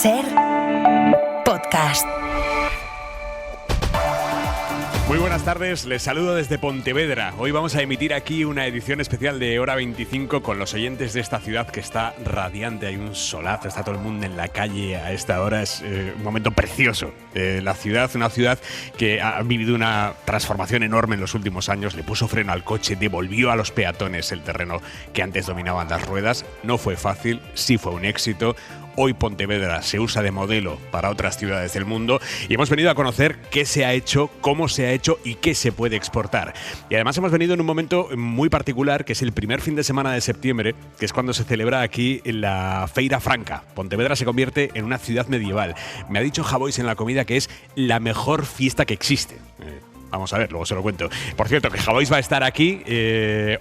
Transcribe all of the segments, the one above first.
SER Podcast. Muy buenas tardes, les saludo desde Pontevedra. Hoy vamos a emitir aquí una edición especial de Hora 25 con los oyentes de esta ciudad que está radiante. Hay un solazo, está todo el mundo en la calle a esta hora. Es un momento precioso. La ciudad, una ciudad que ha vivido una transformación enorme en los últimos años. Le puso freno al coche, devolvió a los peatones el terreno que antes dominaban las ruedas. No fue fácil, sí fue un éxito. Hoy Pontevedra se usa de modelo para otras ciudades del mundo y hemos venido a conocer qué se ha hecho, cómo se ha hecho y qué se puede exportar. Y además hemos venido en un momento muy particular, que es el primer fin de semana de septiembre, que es cuando se celebra aquí la Feira Franca. Pontevedra se convierte en una ciudad medieval. Me ha dicho Javois en la comida que es la mejor fiesta que existe. Vamos a ver, luego se lo cuento. Por cierto, que Javois va a estar aquí,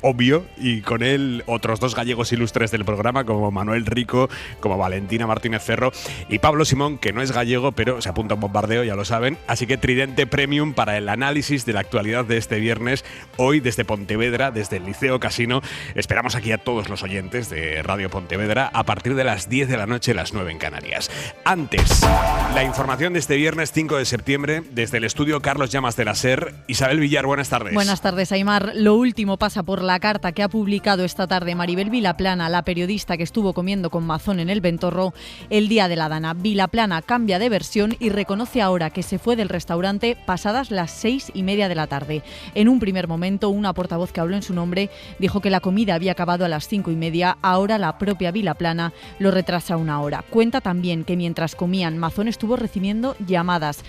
obvio, y con él otros dos gallegos ilustres del programa, como Manuel Rico, como Valentina Martínez Ferro y Pablo Simón, que no es gallego, pero se apunta a un bombardeo, ya lo saben. Así que Tridente Premium para el análisis de la actualidad de este viernes, hoy desde Pontevedra, desde el Liceo Casino. Esperamos aquí a todos los oyentes de Radio Pontevedra a partir de las 10 de la noche, las 9 en Canarias. Antes, la información de este viernes 5 de septiembre, desde el estudio Carlos Llamas de la SER. Isabel Villar, buenas tardes. Buenas tardes, Aimar. Lo último pasa por la carta que ha publicado esta tarde Maribel Vilaplana, la periodista que estuvo comiendo con Mazón en el Ventorro el día de la Dana. Vilaplana cambia de versión y reconoce ahora que se fue del restaurante pasadas las 6:30 de la tarde. En un primer momento, una portavoz que habló en su nombre dijo que la comida había acabado a las 5:30. Ahora la propia Vilaplana lo retrasa una hora. Cuenta también que mientras comían, Mazón estuvo recibiendo llamadas,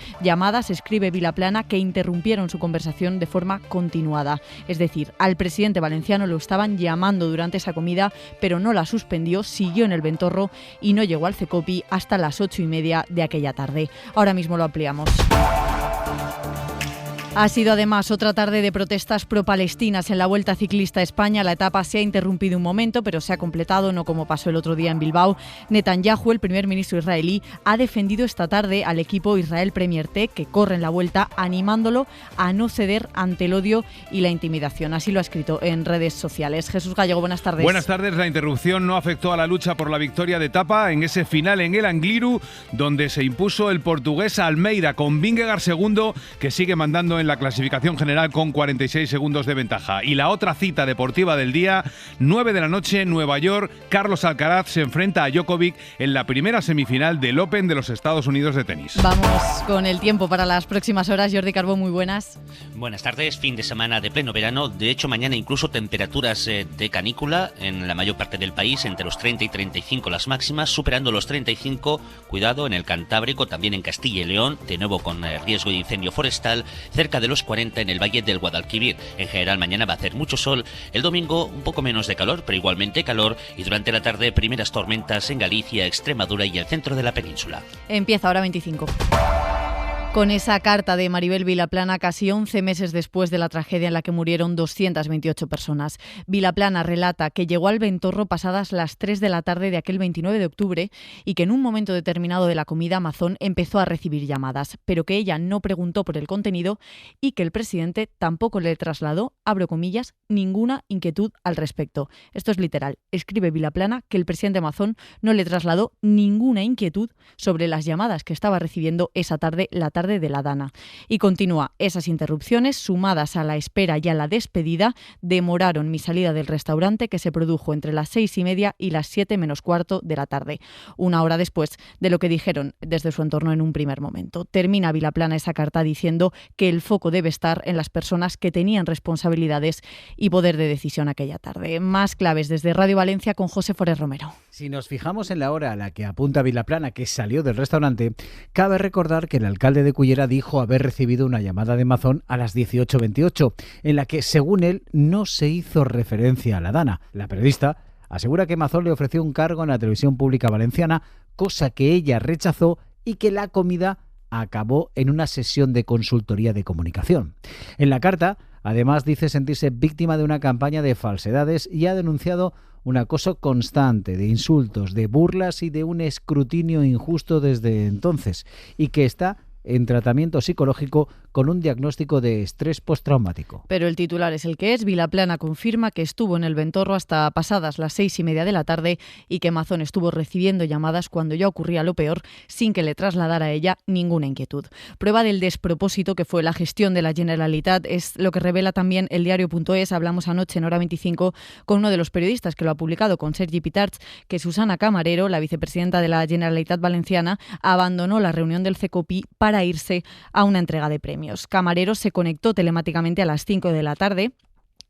escribe Vilaplana, que interrumpieron su conversación de forma continuada. Es decir, al presidente valenciano lo estaban llamando durante esa comida, pero no la suspendió, siguió en el Ventorro y no llegó al Cecopi hasta las 8:30 de aquella tarde. Ahora mismo lo ampliamos. Ha sido además otra tarde de protestas pro-palestinas en la Vuelta Ciclista a España. La etapa se ha interrumpido un momento, pero se ha completado, no como pasó el otro día en Bilbao. Netanyahu, el primer ministro israelí, ha defendido esta tarde al equipo Israel Premier Tech, que corre en la Vuelta, animándolo a no ceder ante el odio y la intimidación. Así lo ha escrito en redes sociales. Jesús Gallego, buenas tardes. Buenas tardes. La interrupción no afectó a la lucha por la victoria de etapa en ese final en el Angliru, donde se impuso el portugués Almeida, con Vingegaard segundo, que sigue mandando en la clasificación general con 46 segundos de ventaja. Y la otra cita deportiva del día, 9 de la noche, Nueva York. Carlos Alcaraz se enfrenta a Djokovic en la primera semifinal del Open de los Estados Unidos de tenis. Vamos con el tiempo para las próximas horas. Jordi Carbó, muy buenas. Buenas tardes, fin de semana de pleno verano. De hecho, mañana incluso temperaturas de canícula en la mayor parte del país, entre los 30 y 35 las máximas, superando los 35, cuidado, en el Cantábrico, también en Castilla y León, de nuevo con riesgo de incendio forestal, cerca de los 40 en el Valle del Guadalquivir. En general, mañana va a hacer mucho sol, el domingo un poco menos de calor, pero igualmente calor, y durante la tarde primeras tormentas en Galicia, Extremadura y el centro de la península. Empieza Hora 25. Con esa carta de Maribel Vilaplana, casi 11 meses después de la tragedia en la que murieron 228 personas. Vilaplana relata que llegó al Ventorro pasadas las 3 de la tarde de aquel 29 de octubre y que en un momento determinado de la comida Mazón empezó a recibir llamadas, pero que ella no preguntó por el contenido y que el presidente tampoco le trasladó, abro comillas, ninguna inquietud al respecto. Esto es literal. Escribe Vilaplana que el presidente Mazón no le trasladó ninguna inquietud sobre las llamadas que estaba recibiendo esa tarde, la tarde de la Dana. Y continúa, esas interrupciones, sumadas a la espera y a la despedida, demoraron mi salida del restaurante, que se produjo entre las 6:30 y las 7 menos cuarto de la tarde, una hora después de lo que dijeron desde su entorno en un primer momento. Termina Vilaplana esa carta diciendo que el foco debe estar en las personas que tenían responsabilidades y poder de decisión aquella tarde. Más claves desde Radio Valencia con José Forés Romero. Si nos fijamos en la hora a la que apunta Vilaplana, que salió del restaurante, cabe recordar que el alcalde de Cullera dijo haber recibido una llamada de Mazón a las 18:28, en la que, según él, no se hizo referencia a la Dana. La periodista asegura que Mazón le ofreció un cargo en la televisión pública valenciana, cosa que ella rechazó, y que la comida acabó en una sesión de consultoría de comunicación. En la carta, además, dice sentirse víctima de una campaña de falsedades y ha denunciado un acoso constante de insultos, de burlas y de un escrutinio injusto desde entonces, y que está en tratamiento psicológico con un diagnóstico de estrés postraumático. Pero el titular es el que es. Vilaplana confirma que estuvo en el Ventorro hasta pasadas las 6:30 de la tarde y que Mazón estuvo recibiendo llamadas cuando ya ocurría lo peor sin que le trasladara a ella ninguna inquietud. Prueba del despropósito que fue la gestión de la Generalitat es lo que revela también el diario.es. Hablamos anoche en Hora 25 con uno de los periodistas que lo ha publicado, con Sergi Pitarch, que Susana Camarero, la vicepresidenta de la Generalitat Valenciana, abandonó la reunión del CECOPI para irse a una entrega de premios. Camarero se conectó telemáticamente a las 5 de la tarde.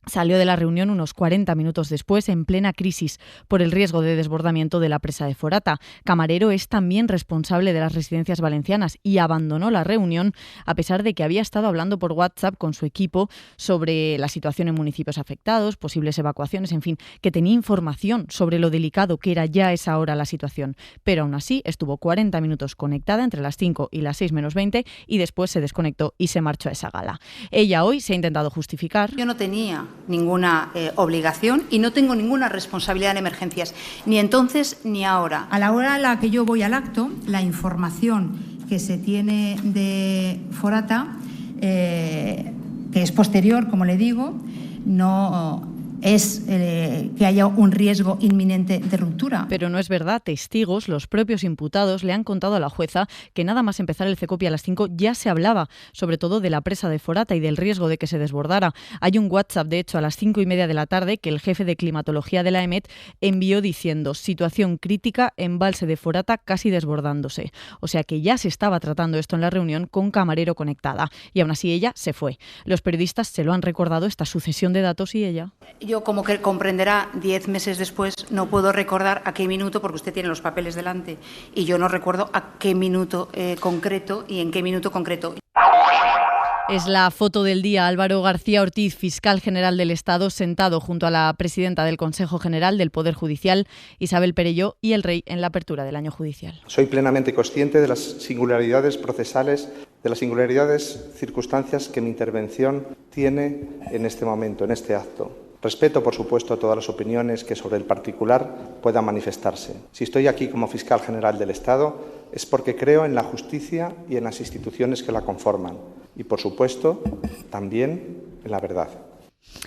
Salió de la reunión unos 40 minutos después, en plena crisis por el riesgo de desbordamiento de la presa de Forata. Camarero es también responsable de las residencias valencianas y abandonó la reunión a pesar de que había estado hablando por WhatsApp con su equipo sobre la situación en municipios afectados, posibles evacuaciones, en fin, que tenía información sobre lo delicado que era ya esa hora la situación. Pero aún así estuvo 40 minutos conectada entre las 5 y las 6 menos 20 y después se desconectó y se marchó a esa gala. Ella hoy se ha intentado justificar. Yo no tenía ninguna obligación y no tengo ninguna responsabilidad en emergencias, ni entonces ni ahora. A la hora en la que yo voy al acto, la información que se tiene de Forata, que es posterior, como le digo, no es que haya un riesgo inminente de ruptura. Pero no es verdad. Testigos, los propios imputados, le han contado a la jueza que nada más empezar el CECOPI a las 5 ya se hablaba, sobre todo de la presa de Forata y del riesgo de que se desbordara. Hay un WhatsApp, de hecho, a las 5:30 de la tarde que el jefe de climatología de la EMET envió diciendo: situación crítica, embalse de Forata casi desbordándose. O sea que ya se estaba tratando esto en la reunión con Camarero conectada. Y aún así ella se fue. Los periodistas se lo han recordado, esta sucesión de datos, y ella... Yo, como que comprenderá, 10 meses después no puedo recordar a qué minuto, porque usted tiene los papeles delante, y yo no recuerdo a qué minuto concreto y en qué minuto concreto. Es la foto del día. Álvaro García Ortiz, fiscal general del Estado, sentado junto a la presidenta del Consejo General del Poder Judicial, Isabel Perelló, y el rey en la apertura del año judicial. Soy plenamente consciente de las singularidades procesales, de las singularidades circunstancias que mi intervención tiene en este momento, en este acto. Respeto, por supuesto, todas las opiniones que sobre el particular puedan manifestarse. Si estoy aquí como fiscal general del Estado es porque creo en la justicia y en las instituciones que la conforman. Y, por supuesto, también en la verdad.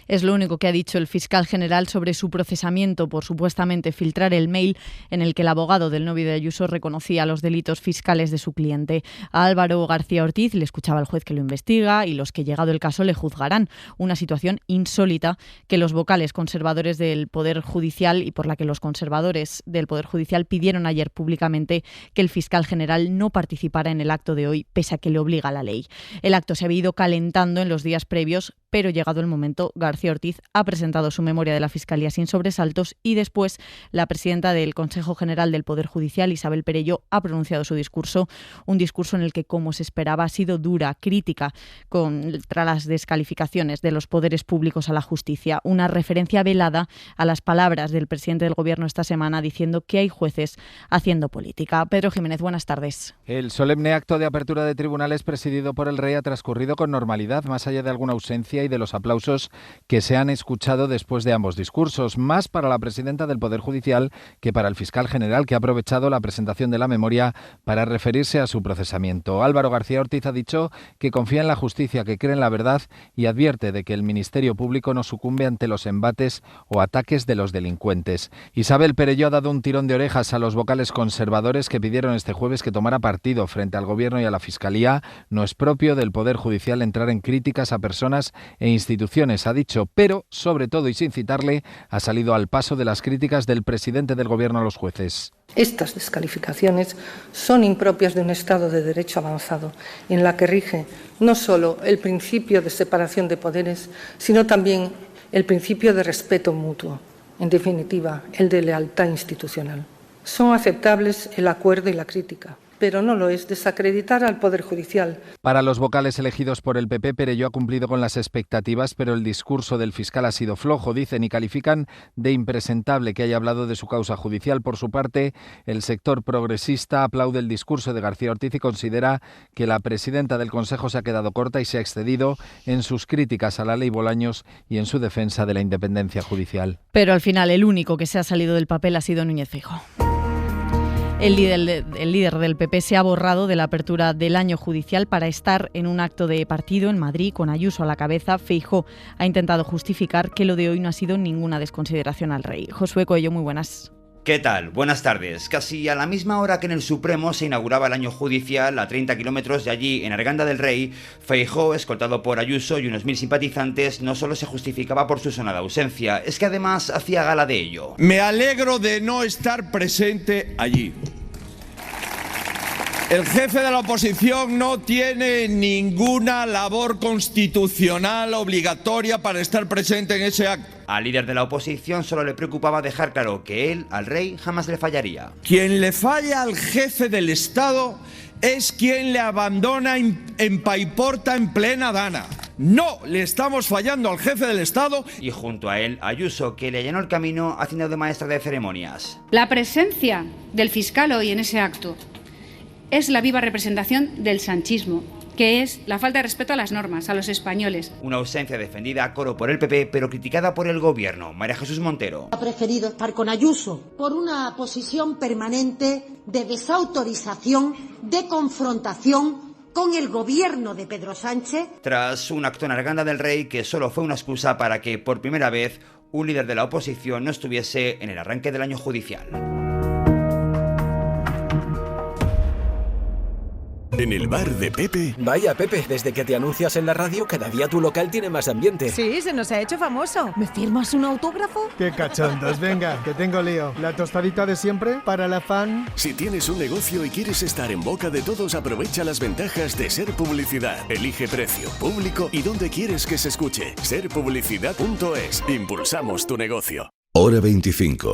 Es lo único que ha dicho el fiscal general sobre su procesamiento por supuestamente filtrar el mail en el que el abogado del novio de Ayuso reconocía los delitos fiscales de su cliente. A Álvaro García Ortiz le escuchaba el juez que lo investiga y los que, llegado el caso, le juzgarán. Una situación insólita que los vocales conservadores del Poder Judicial y por la que los conservadores del Poder Judicial pidieron ayer públicamente que el fiscal general no participara en el acto de hoy, pese a que le obliga la ley. El acto se había ido calentando en los días previos, pero llegado el momento, García Ortiz ha presentado su memoria de la Fiscalía sin sobresaltos y después la presidenta del Consejo General del Poder Judicial, Isabel Perelló, ha pronunciado su discurso, un discurso en el que, como se esperaba, ha sido dura, crítica contra las descalificaciones de los poderes públicos a la justicia, una referencia velada a las palabras del presidente del Gobierno esta semana diciendo que hay jueces haciendo política. Pedro Jiménez, buenas tardes. El solemne acto de apertura de tribunales presidido por el rey ha transcurrido con normalidad, más allá de alguna ausencia y de los aplausos que se han escuchado después de ambos discursos, más para la presidenta del Poder Judicial que para el fiscal general, que ha aprovechado la presentación de la memoria para referirse a su procesamiento. Álvaro García Ortiz ha dicho que confía en la justicia, que cree en la verdad y advierte de que el Ministerio Público no sucumbe ante los embates o ataques de los delincuentes. Isabel Perelló ha dado un tirón de orejas a los vocales conservadores que pidieron este jueves que tomara partido frente al Gobierno y a la Fiscalía. No es propio del Poder Judicial entrar en críticas a personas e instituciones, ha dicho, pero, sobre todo y sin citarle, ha salido al paso de las críticas del presidente del Gobierno a los jueces. Estas descalificaciones son impropias de un Estado de Derecho avanzado, en la que rige no solo el principio de separación de poderes, sino también el principio de respeto mutuo, en definitiva, el de lealtad institucional. Son aceptables el acuerdo y la crítica, pero no lo es desacreditar al Poder Judicial. Para los vocales elegidos por el PP, Perelló ha cumplido con las expectativas, pero el discurso del fiscal ha sido flojo, dicen, y califican de impresentable que haya hablado de su causa judicial. Por su parte, el sector progresista aplaude el discurso de García Ortiz y considera que la presidenta del Consejo se ha quedado corta y se ha excedido en sus críticas a la ley Bolaños y en su defensa de la independencia judicial. Pero al final el único que se ha salido del papel ha sido Núñez Feijóo. El líder del PP se ha borrado de la apertura del año judicial para estar en un acto de partido en Madrid con Ayuso a la cabeza. Feijóo ha intentado justificar que lo de hoy no ha sido ninguna desconsideración al rey. Josué Coello, muy buenas. ¿Qué tal? Buenas tardes. Casi a la misma hora que en el Supremo se inauguraba el año judicial, a 30 kilómetros de allí, en Arganda del Rey, Feijóo, escoltado por Ayuso y unos 1000 simpatizantes, no solo se justificaba por su sonada ausencia, es que además hacía gala de ello. Me alegro de no estar presente allí. El jefe de la oposición no tiene ninguna labor constitucional obligatoria para estar presente en ese acto. Al líder de la oposición solo le preocupaba dejar claro que él, al rey, jamás le fallaría. Quien le falla al jefe del Estado es quien le abandona en paiporta en plena dana. No le estamos fallando al jefe del Estado. Y junto a él, Ayuso, que le allanó el camino haciendo de maestra de ceremonias. La presencia del fiscal hoy en ese acto es la viva representación del sanchismo, que es la falta de respeto a las normas, a los españoles. Una ausencia defendida a coro por el PP, pero criticada por el gobierno. María Jesús Montero. Ha preferido estar con Ayuso por una posición permanente de desautorización, de confrontación con el gobierno de Pedro Sánchez. Tras un acto en Arganda del Rey que solo fue una excusa para que, por primera vez, un líder de la oposición no estuviese en el arranque del año judicial. En el bar de Pepe. Vaya, Pepe, desde que te anuncias en la radio, cada día tu local tiene más ambiente. Sí, se nos ha hecho famoso. ¿Me firmas un autógrafo? ¡Qué cachondos! Venga, que tengo lío. ¿La tostadita de siempre para la fan? Si tienes un negocio y quieres estar en boca de todos, aprovecha las ventajas de Ser Publicidad. Elige precio, público y dónde quieres que se escuche. Serpublicidad.es. Impulsamos tu negocio. Hora 25.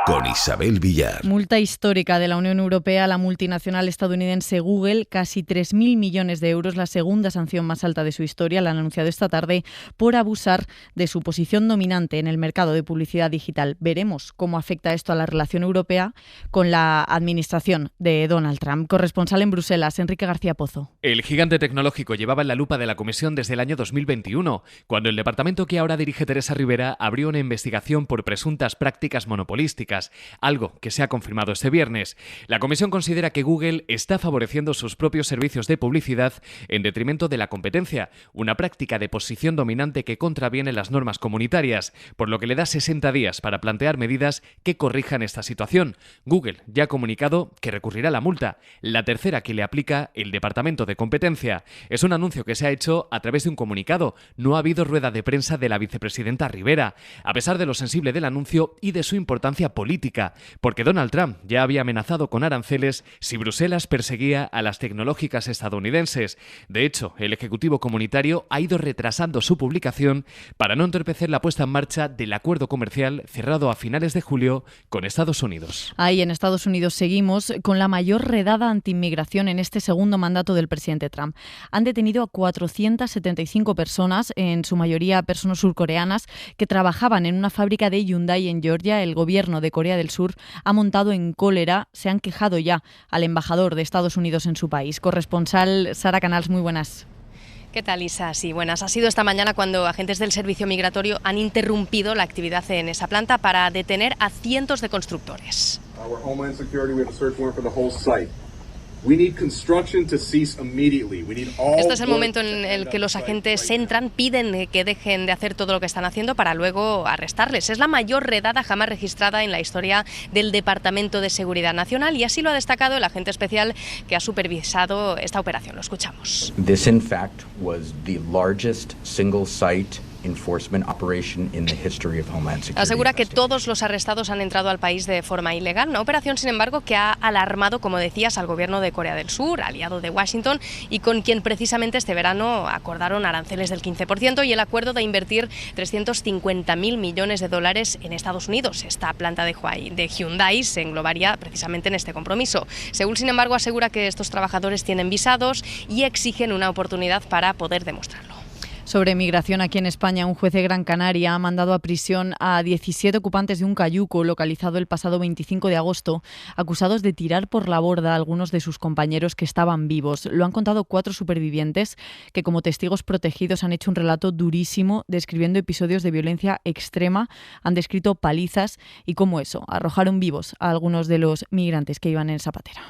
Con Isabel Villar. Multa histórica de la Unión Europea a la multinacional estadounidense Google, casi 3.000 millones de euros, la segunda sanción más alta de su historia, la han anunciado esta tarde, por abusar de su posición dominante en el mercado de publicidad digital. Veremos cómo afecta esto a la relación europea con la administración de Donald Trump. Corresponsal en Bruselas, Enrique García Pozo. El gigante tecnológico llevaba en la lupa de la Comisión desde el año 2021, cuando el departamento que ahora dirige Teresa Rivera abrió una investigación por presuntas prácticas monopolísticas, algo que se ha confirmado este viernes. La Comisión considera que Google está favoreciendo sus propios servicios de publicidad en detrimento de la competencia, una práctica de posición dominante que contraviene las normas comunitarias, por lo que le da 60 días para plantear medidas que corrijan esta situación. Google ya ha comunicado que recurrirá la multa, la tercera que le aplica el Departamento de Competencia. Es un anuncio que se ha hecho a través de un comunicado. No ha habido rueda de prensa de la vicepresidenta Rivera, a pesar de lo sensible del anuncio y de su importancia política, porque Donald Trump ya había amenazado con aranceles si Bruselas perseguía a las tecnológicas estadounidenses. De hecho, el Ejecutivo Comunitario ha ido retrasando su publicación para no entorpecer la puesta en marcha del acuerdo comercial cerrado a finales de julio con Estados Unidos. Ahí en Estados Unidos seguimos con la mayor redada antiinmigración en este segundo mandato del presidente Trump. Han detenido a 475 personas, en su mayoría personas surcoreanas, que trabajaban en una fábrica de Hyundai en Georgia. El gobierno de Corea del Sur ha montado en cólera, se han quejado ya al embajador de Estados Unidos en su país. Corresponsal Sara Canals, muy buenas. ¿Qué tal, Isa? Sí, buenas. Ha sido esta mañana cuando agentes del servicio migratorio han interrumpido la actividad en esa planta para detener a cientos de constructores. Este es el momento en el que los agentes entran, piden que dejen de hacer todo lo que están haciendo para luego arrestarles. Es la mayor redada jamás registrada en la historia del Departamento de Seguridad Nacional y así lo ha destacado el agente especial que ha supervisado esta operación. Lo escuchamos. This, in fact, was the largest single site enforcement operation in the history of Homeland Security. Asegura que todos los arrestados han entrado al país de forma ilegal, una operación, sin embargo, que ha alarmado, como decías, al gobierno de Corea del Sur, aliado de Washington, y con quien precisamente este verano acordaron aranceles del 15% y el acuerdo de invertir 350.000 millones de dólares en Estados Unidos. Esta planta de Hyundai se englobaría precisamente en este compromiso. Seúl, sin embargo, asegura que estos trabajadores tienen visados y exigen una oportunidad para poder demostrarlo. Sobre migración aquí en España, un juez de Gran Canaria ha mandado a prisión a 17 ocupantes de un cayuco localizado el pasado 25 de agosto, acusados de tirar por la borda a algunos de sus compañeros que estaban vivos. Lo han contado 4 supervivientes que, como testigos protegidos, han hecho un relato durísimo describiendo episodios de violencia extrema, han descrito palizas y cómo eso, arrojaron vivos a algunos de los migrantes que iban en esa patera.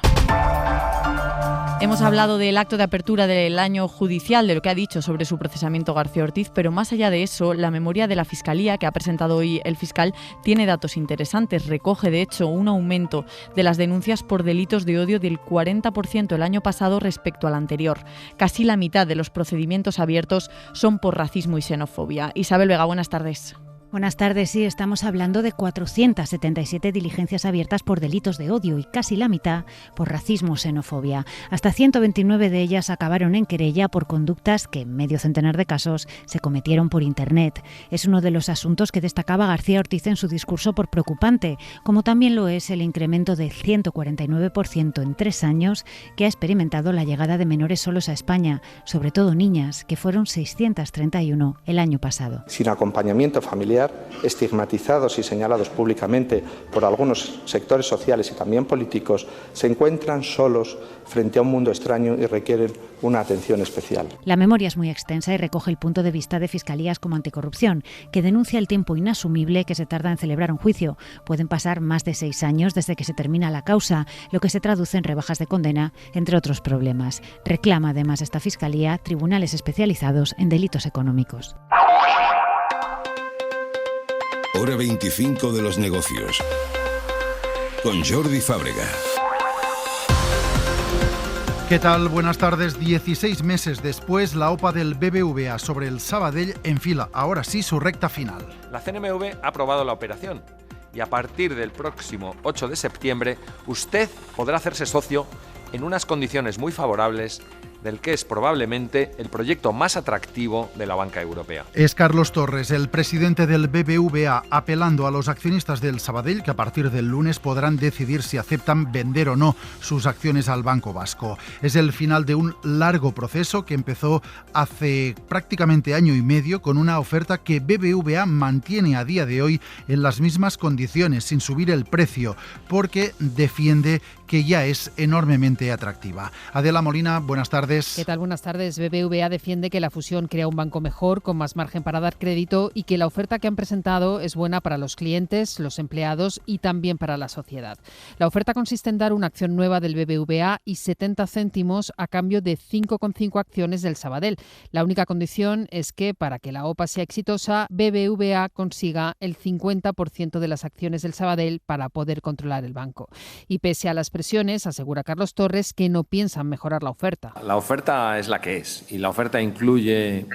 Hemos hablado del acto de apertura del año judicial, de lo que ha dicho sobre su procesamiento García Ortiz, pero más allá de eso, la memoria de la Fiscalía que ha presentado hoy el fiscal tiene datos interesantes. Recoge, de hecho, un aumento de las denuncias por delitos de odio del 40% el año pasado respecto al anterior. Casi la mitad de los procedimientos abiertos son por racismo y xenofobia. Isabel Vega, buenas tardes. Buenas tardes, sí, estamos hablando de 477 diligencias abiertas por delitos de odio y casi la mitad por racismo o xenofobia. Hasta 129 de ellas acabaron en querella por conductas que, en medio centenar de casos, se cometieron por Internet. Es uno de los asuntos que destacaba García Ortiz en su discurso por preocupante, como también lo es el incremento del 149% en 3 años que ha experimentado la llegada de menores solos a España, sobre todo niñas, que fueron 631 el año pasado. Sin acompañamiento familiar, estigmatizados y señalados públicamente por algunos sectores sociales y también políticos, se encuentran solos frente a un mundo extraño y requieren una atención especial. La memoria es muy extensa y recoge el punto de vista de fiscalías como Anticorrupción, que denuncia el tiempo inasumible que se tarda en celebrar un juicio. Pueden pasar más de 6 años desde que se termina la causa, lo que se traduce en rebajas de condena, entre otros problemas. Reclama además esta fiscalía tribunales especializados en delitos económicos. Hora 25 de los negocios. Con Jordi Fábrega. ¿Qué tal? Buenas tardes. 16 meses después, la OPA del BBVA sobre el Sabadell enfila, ahora sí, su recta final. La CNMV ha aprobado la operación y a partir del próximo 8 de septiembre usted podrá hacerse socio en unas condiciones muy favorables del que es probablemente el proyecto más atractivo de la banca europea. Es Carlos Torres, el presidente del BBVA, apelando a los accionistas del Sabadell que a partir del lunes podrán decidir si aceptan vender o no sus acciones al Banco Vasco. Es el final de un largo proceso que empezó hace prácticamente año y medio con una oferta que BBVA mantiene a día de hoy en las mismas condiciones, sin subir el precio, porque defiende que ya es enormemente atractiva. Adela Molina, buenas tardes. ¿Qué tal? Buenas tardes. BBVA defiende que la fusión crea un banco mejor, con más margen para dar crédito y que la oferta que han presentado es buena para los clientes, los empleados y también para la sociedad. La oferta consiste en dar una acción nueva del BBVA y 70 céntimos a cambio de 5,5 acciones del Sabadell. La única condición es que, para que la OPA sea exitosa, BBVA consiga el 50% de las acciones del Sabadell para poder controlar el banco. Y pese a las presiones, asegura Carlos Torres que no piensan mejorar la oferta. La oferta es la que es y la oferta incluye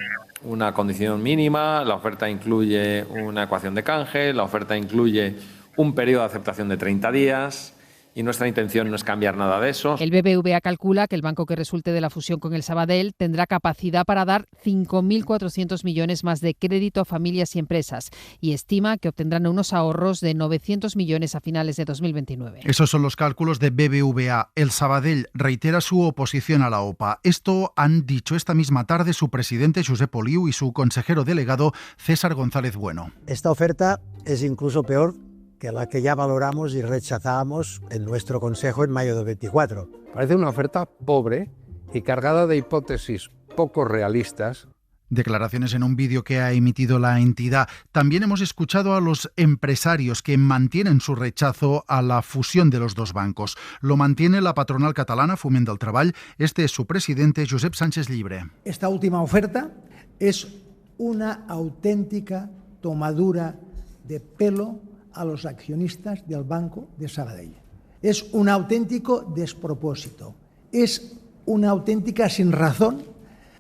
una condición mínima, la oferta incluye una ecuación de canje, la oferta incluye un periodo de aceptación de 30 días. Y nuestra intención no es cambiar nada de eso. El BBVA calcula que el banco que resulte de la fusión con el Sabadell tendrá capacidad para dar 5.400 millones más de crédito a familias y empresas y estima que obtendrán unos ahorros de 900 millones a finales de 2029. Esos son los cálculos de BBVA. El Sabadell reitera su oposición a la OPA. Esto han dicho esta misma tarde su presidente Josep Oliu y su consejero delegado César González Bueno. Esta oferta es incluso peor que la que ya valoramos y rechazamos en nuestro Consejo en mayo de 24. Parece una oferta pobre y cargada de hipótesis poco realistas. Declaraciones en un vídeo que ha emitido la entidad. También hemos escuchado a los empresarios que mantienen su rechazo a la fusión de los dos bancos. Lo mantiene la patronal catalana Foment del Treball. Este es su presidente, Josep Sánchez Llibre. Esta última oferta es una auténtica tomadura de pelo a los accionistas del Banco de Sabadell. Es un auténtico despropósito, es una auténtica sinrazón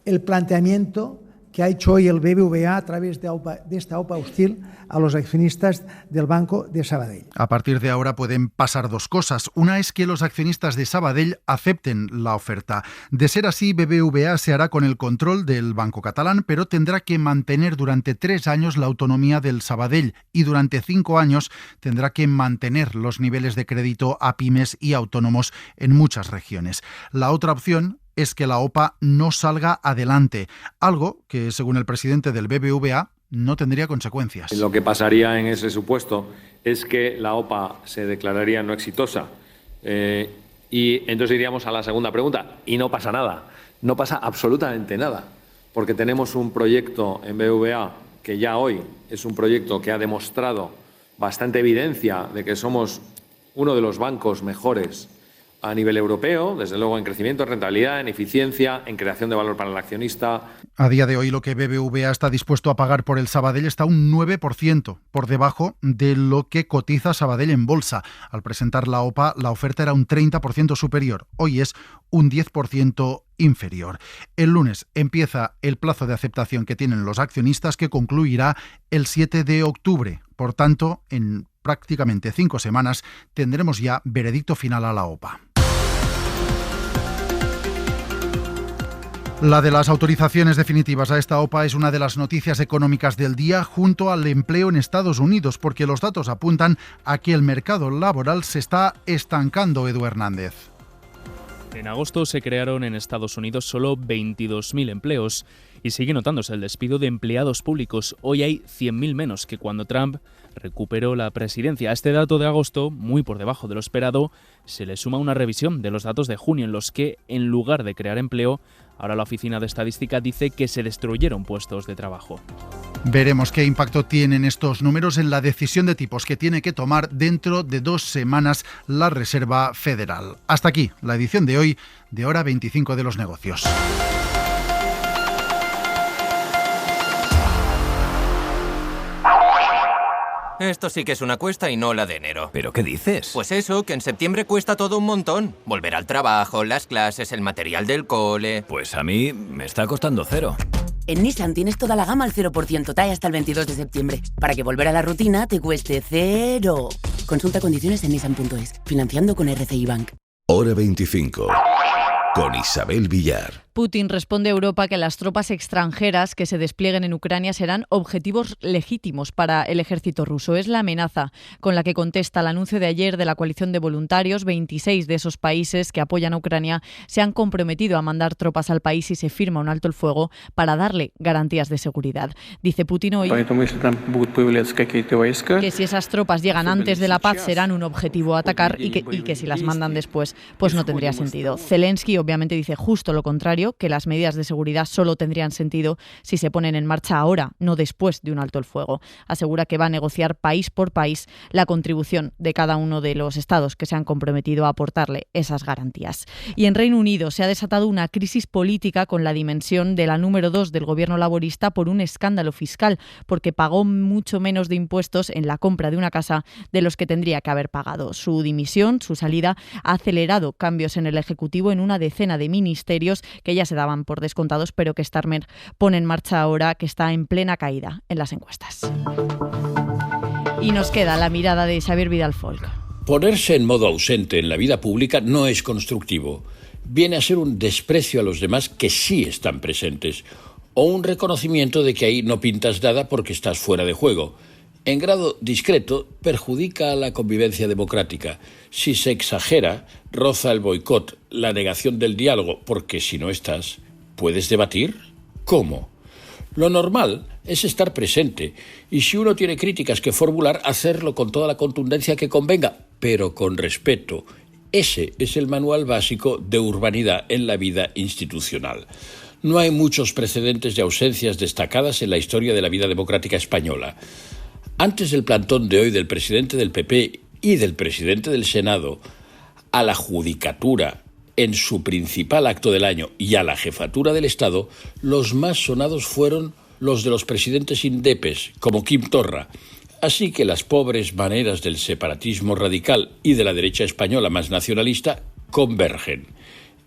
el planteamiento que ha hecho hoy el BBVA a través de esta OPA hostil a los accionistas del Banco de Sabadell. A partir de ahora pueden pasar dos cosas. Una es que los accionistas de Sabadell acepten la oferta. De ser así, BBVA se hará con el control del Banco catalán, pero tendrá que mantener durante 3 años la autonomía del Sabadell y durante 5 años tendrá que mantener los niveles de crédito a pymes y autónomos en muchas regiones. La otra opción es que la OPA no salga adelante, algo que, según el presidente del BBVA, no tendría consecuencias. Lo que pasaría en ese supuesto es que la OPA se declararía no exitosa. Y entonces iríamos a la segunda pregunta. Y no pasa nada. No pasa absolutamente nada. Porque tenemos un proyecto en BBVA que ya hoy es un proyecto que ha demostrado bastante evidencia de que somos uno de los bancos mejores a nivel europeo, desde luego en crecimiento, en rentabilidad, en eficiencia, en creación de valor para el accionista. A día de hoy lo que BBVA está dispuesto a pagar por el Sabadell está un 9% por debajo de lo que cotiza Sabadell en bolsa. Al presentar la OPA, la oferta era un 30% superior. Hoy es un 10% inferior. El lunes empieza el plazo de aceptación que tienen los accionistas, que concluirá el 7 de octubre. Por tanto, en prácticamente 5 semanas tendremos ya veredicto final a la OPA. La de las autorizaciones definitivas a esta OPA es una de las noticias económicas del día, junto al empleo en Estados Unidos, porque los datos apuntan a que el mercado laboral se está estancando. Edu Hernández. En agosto se crearon en Estados Unidos solo 22.000 empleos y sigue notándose el despido de empleados públicos. Hoy hay 100.000 menos que cuando Trump recuperó la presidencia. A este dato de agosto, muy por debajo de lo esperado, se le suma una revisión de los datos de junio, en los que, en lugar de crear empleo, ahora la Oficina de Estadística dice que se destruyeron puestos de trabajo. Veremos qué impacto tienen estos números en la decisión de tipos que tiene que tomar dentro de 2 semanas la Reserva Federal. Hasta aquí la edición de hoy de Hora 25 de los Negocios. Esto sí que es una cuesta y no la de enero. ¿Pero qué dices? Pues eso, que en septiembre cuesta todo un montón. Volver al trabajo, las clases, el material del cole... Pues a mí me está costando 0. En Nissan tienes toda la gama al 0% TAE hasta el 22 de septiembre, para que volver a la rutina te cueste 0. Consulta condiciones en nissan.es, financiando con RCI Bank. Hora 25, con Isabel Villar. Putin responde a Europa que las tropas extranjeras que se desplieguen en Ucrania serán objetivos legítimos para el ejército ruso. Es la amenaza con la que contesta el anuncio de ayer de la coalición de voluntarios. 26 de esos países que apoyan a Ucrania se han comprometido a mandar tropas al país si se firma un alto el fuego para darle garantías de seguridad. Dice Putin hoy que si esas tropas llegan antes de la paz serán un objetivo a atacar y que si las mandan después pues no tendría sentido. Zelensky obviamente dice justo lo contrario, que las medidas de seguridad solo tendrían sentido si se ponen en marcha ahora, no después de un alto el fuego. Asegura que va a negociar país por país la contribución de cada uno de los estados que se han comprometido a aportarle esas garantías. Y en Reino Unido se ha desatado una crisis política con la dimensión de la número 2 del gobierno laborista por un escándalo fiscal, porque pagó mucho menos de impuestos en la compra de una casa de los que tendría que haber pagado. Su dimisión, su salida, ha acelerado cambios en el Ejecutivo en una decena de ministerios que ya se daban por descontados, pero que Starmer pone en marcha ahora, que está en plena caída en las encuestas. Y nos queda la mirada de Xavier Vidal-Folk. Ponerse en modo ausente en la vida pública no es constructivo. Viene a ser un desprecio a los demás que sí están presentes, o un reconocimiento de que ahí no pintas nada porque estás fuera de juego. En grado discreto, perjudica a la convivencia democrática. Si se exagera, roza el boicot, la negación del diálogo, porque si no estás, ¿puedes debatir? ¿Cómo? Lo normal es estar presente, y si uno tiene críticas que formular, hacerlo con toda la contundencia que convenga, pero con respeto. Ese es el manual básico de urbanidad en la vida institucional. No hay muchos precedentes de ausencias destacadas en la historia de la vida democrática española. Antes del plantón de hoy del presidente del PP y del presidente del Senado a la judicatura en su principal acto del año y a la jefatura del Estado, los más sonados fueron los de los presidentes indepes, como Quim Torra. Así que las pobres maneras del separatismo radical y de la derecha española más nacionalista convergen.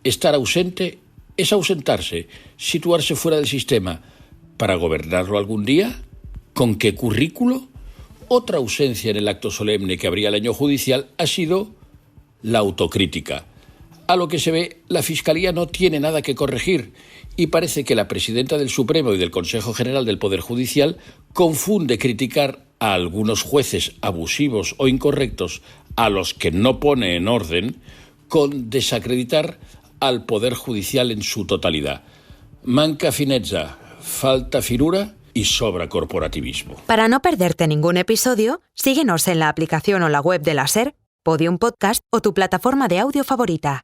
Estar ausente es ausentarse, situarse fuera del sistema. ¿Para gobernarlo algún día? ¿Con qué currículo? Otra ausencia en el acto solemne que abría el año judicial ha sido la autocrítica. A lo que se ve, la Fiscalía no tiene nada que corregir y parece que la presidenta del Supremo y del Consejo General del Poder Judicial confunde criticar a algunos jueces abusivos o incorrectos a los que no pone en orden con desacreditar al Poder Judicial en su totalidad. Manca finezza, falta finura y sobra corporativismo. Para no perderte ningún episodio, síguenos en la aplicación o la web de la SER, Podium Podcast o tu plataforma de audio favorita.